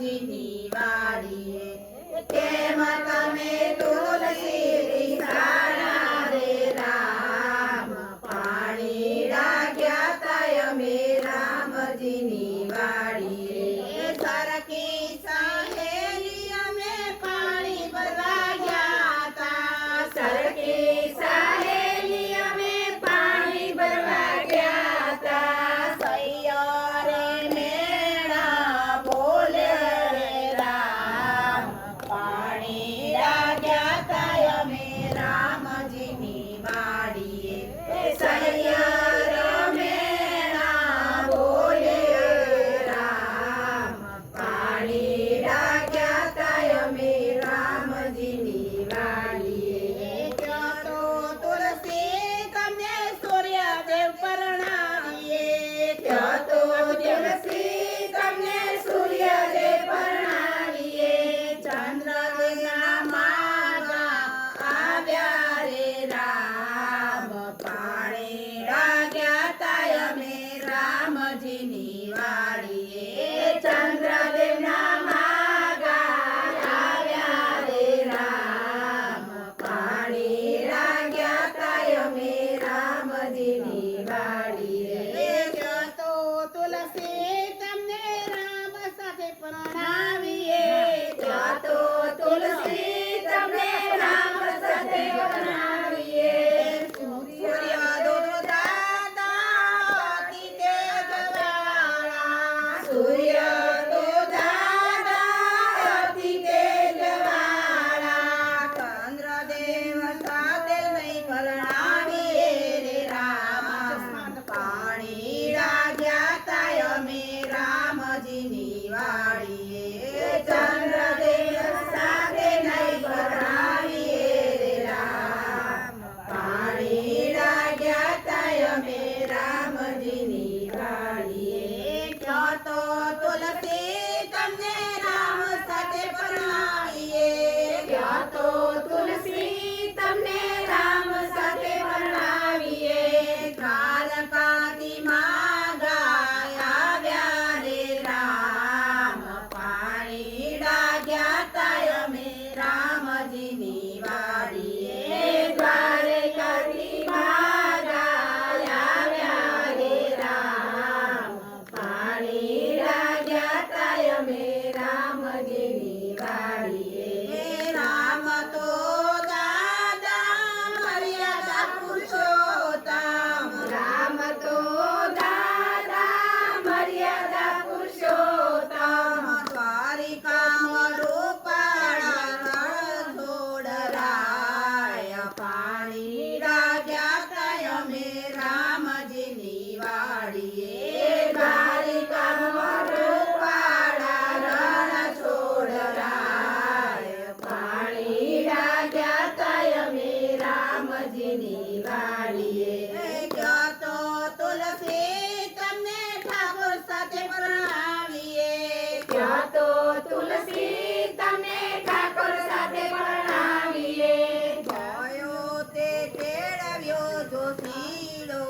રામજીની વાડીએ કેમ તમે તુલસી રીસાણા રે રામ પાણી ડાગ્યા તા અમે રામજીની વાડીએ સરખી સહેલી અમે પાણી ભરવા ગયા તા સરખી સહેલી અમે પાણી ભરવા ગયા તા સૈયરે મેણા બોલે રે રામ પાણી ડાગ્યા તા અમે રામજીની વાડીએ સૈયર મેણા બોલે રામ પાણી ડાગ્યા તા અમે રામજીની વાડીએ ત્યાં તો તુલસી તમને સૂર્યદેવ પરણાવીએ ત્યાં તો તુલસી તમને સૂર્યદેવ પરણાવીએ ચંદ્રદેવના માગા આવ્યા રે રામ પાણી ડાગ્યા તા અમે રામજીની વાડીએ ચંદ્રદેવના માગા આવ્યા રે રામ પાણી ડાગ્યા તા અમે રામજીની વાડીએ ત્યાં તો તુલસી તમને રામ સાથે પરણાવીએ ત્યાં તો તુલસી તમને રામ સાથે પરણાવીએ સૂર્ય દૂધ દાદા અતિ તેજવાળા સૂર્ય દૂધ દાદા અતિ તેજવાળા ચંદ્રદેવ સાથે નહીં પરણાવીએ રે રામ પાણી ડાગ્યા તા અમે રામજીની વાડીએ ચંદ્રદેવ સાથે નહીં પરણાવીએ રે રામ પાણી ડાગ્યા તા અમે રામજીની વાડીએ ત્યાં તો તુલસી તમને રામ સાથે પરણાવીએ ત્યાં તો તુલસી તમને રામ સાથે પરણાવીએ દ્વારકાથી માગા આવ્યા રે રામ પાણી ડાગ્યા તા અમે રામજીની વાડીએ દ્વારકાથી માગા આવ્યા રે રામ પાણી ડાગ્યા તા અમે રામજીની વાડીએ રામ તો દાદા મર્યાદા પુરુષોત્તમ રામ તો દાદા મર્યાદા પુરુષોત્તમ દ્વારિકામાં રૂપાળા છોડરાય પાણી ડાગ્યા તા અમે રામજીની વાડીએ દ્વારિકામાં રૂપાળા રણ છોડરાય પાણી ડાગ્યા તા અમે રામજીની વાડીએ ત્યાં તો તુલસી તમને ઠાકોર સાથે પરણાવીએ ત્યાં તો તુલસી તમને ઠાકોર સાથે પરણાવીએ જોયો તે તેડવ્યો જોશીલો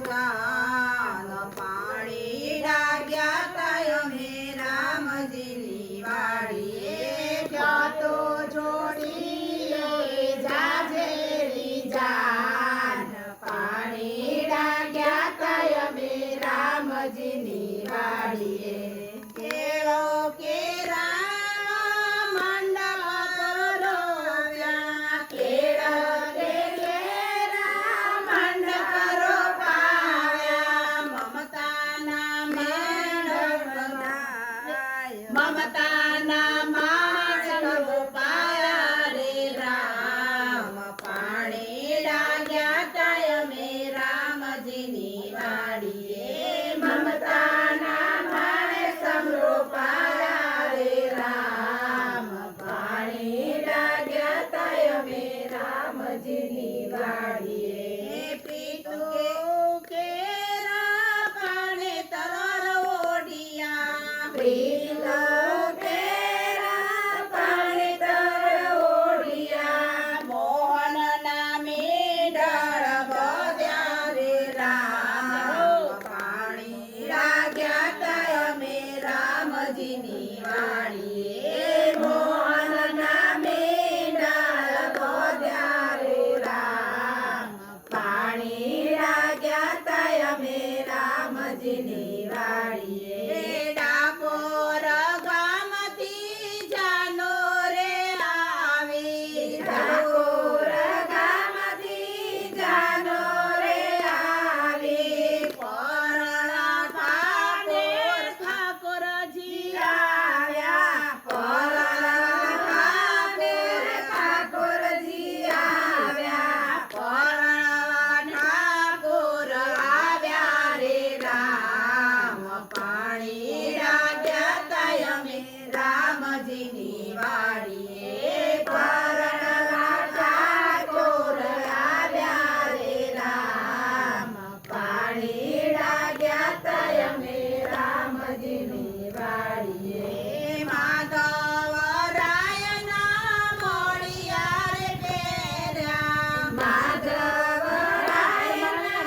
જાન પાણી ડાગ્યા તા અમે રામજીની વાડીએ ત્યાં તો જોડી જાજેરી જાન પાણી ડાગ્યા તા અમે રામજીની વાડીએ કેળો કેરા મંડપ રોપ્યા કેળા કેરા મંડપ રોપાયા મમતાના મમતાના માળ રોપાયા રે રામ પાણી ડાગ્યા તા અમે રામજીની વાડીએ મમતાના માળ સમરોપાયા રે રામ પાણી ડાગ્યા તા અમે રામજીની વાડીએ પીતુ કેરા પાણે તરર ઓડિયા પ્રીત વાડીએ મોહનના મીંડળ ગોધ્યા રે રામ પાણી લાગ્યા તાય અમે રામજીની વાડીએ ડાકોર ગામથી જાનો રે આવી ડાકોર ગામથી જાનો રે આવી પરણા ઠાકોરજી આવ્યા પરણા ઠાકોરજી આવ્યા પરણા ઠાકોર આવ્યા રે રામ પાણી લાગ્યા તાય અમે રામજીની વાડીએ પરણા ઠાકોર આવ્યા રે રામ પાણી લાગ્યા તાય અમે રામજીની વાડીએ માધવરાયના મોળિયા રે પહેર્યા માધવરાયના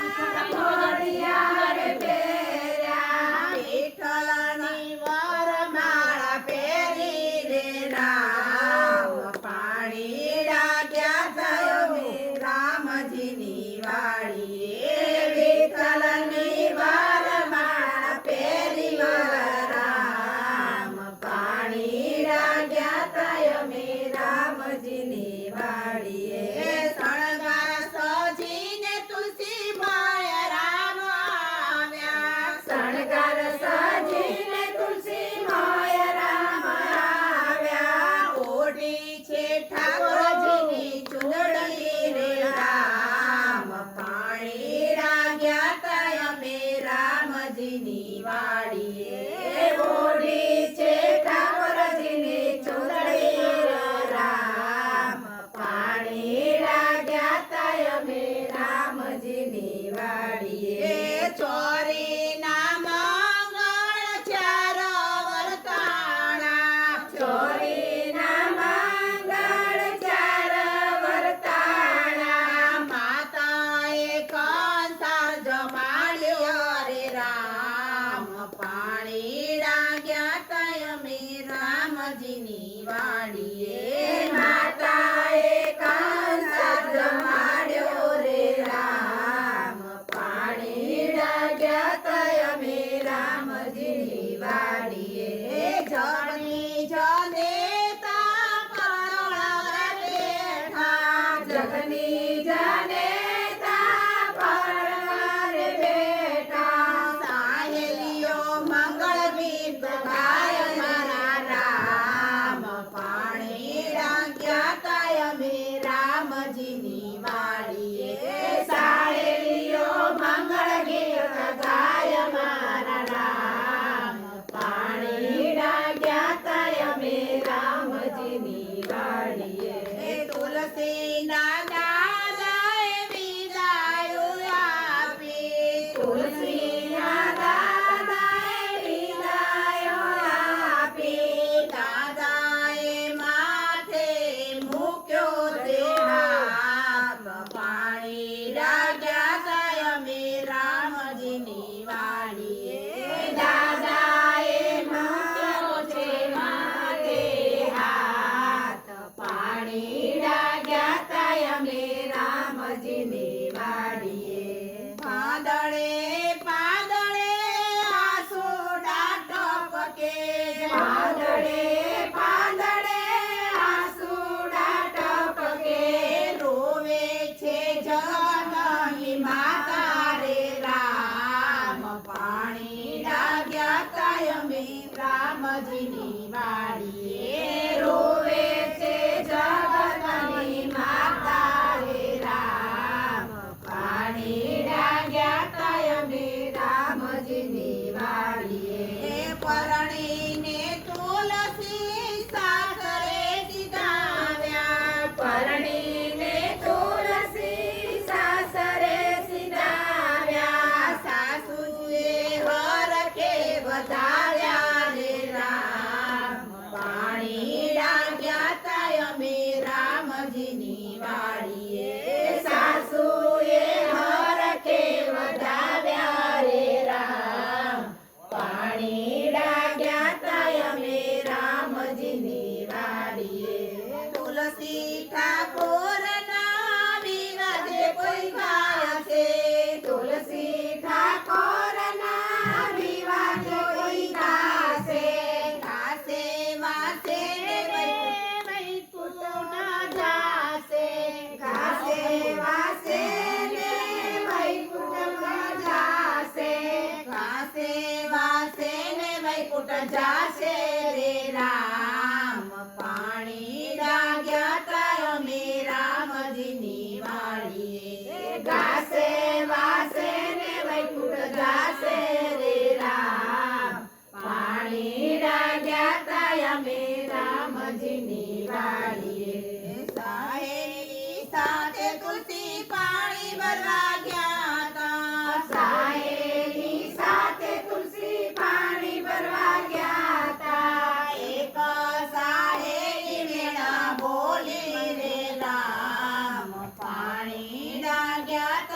મોળિયા રે પહેર્યા વિઠ્ઠલની વરમાળા પહેરી રે રામ પાણી લાગ્યા તાય અમે રામજીની વાડીએ વિઠ્ઠલની વરમાળા પહેરી રામ પાણી લાગ્યા તાય અમે રામજીની વાડીએ શણગાર સજીને તુલસી માય રામ આવ્યા શણગાર સજીને તુલસી માય રામ આવ્યા ઓઢી છે ઠાકોરજીની ચૂંદડી રે રામ પાણી લાગ્યા તાય અમે રામજીની વાડીએ ઓઢી છે ઠાકોરજીની ચૂંદડી રે રામ પાણી લાગ્યા તાય અમે રામજીની વાડીએ ચોરીના મંગળ ચાર વર્તાણા ચોરીના મંગળ ચાર વર્તાણા માતાએ કંસાર જમાડ્યો રે રામ પાણી લાગ્યા તાય અમે રામજીની વાડીએ માતાએ કંસાર જમાડ્યો રે રામ પાણી લાગ્યા તાય અમે રામજીની વાડીએ જગની જનેતા પરણા બેઠા જગની જનેતા પરણા રે બેઠા સાહેલીઓ મંગળ ગીત ગાય મારા રામ પાણી લાગ્યા તાય અમે રામજીની વાડીએ સાહેલીઓ મંગળ ગીત ગાય મારા રામ પાણી લાગ્યા તાય અમે રામજીની વાડીએ તુલસીના દાદાએ વિદાયો આપી તુલસીના દાદાએ વિદાયો આપી દાદાએ માથે મૂક્યો તે હાથ પાણી લાગ્યા તાય અમે રામજીની વાડીએ દાદાએ મૂક્યો છે માથે હાથ પાણી લાગ્યા તાય અમે રામજીની વાડીએ પાદળે પાદળે આસોડા ટપકે પાદળે પાદળે આસોડા ટપકે રોવે છે જગતની માતા રે રામ પાણી લાગ્યા તાય અમે રામજીની વાડીએ રોવે છે જગતની માતા રે રામ પાણી લાગ્યા તાય અમે રામજીની વાડીએ પરણીને તુલસી સાસરે સીધાવ્યા પરણીને તુલસી સાસરે સીધાવ્યા સાસુએ હરખે વધાવ્યા રે રામ પાણી જાશે રે રામ પાણી ડાગ્યા તા અમે રામજીની વાડીએ ગાશે વાસે ને વૈકુંઠ જાશે રે રામ પાણી ડાગ્યા તા અમે રામજીની વાડીએ સાહેલી સાથે તુલસી પાણી ભરવા ગયા તા સાહેલી સાથે તુલસી પાણી ભરવા ગયા તા એક સાહેલી વેણા બોલી રે રામ પાણી ડાગ્યા તા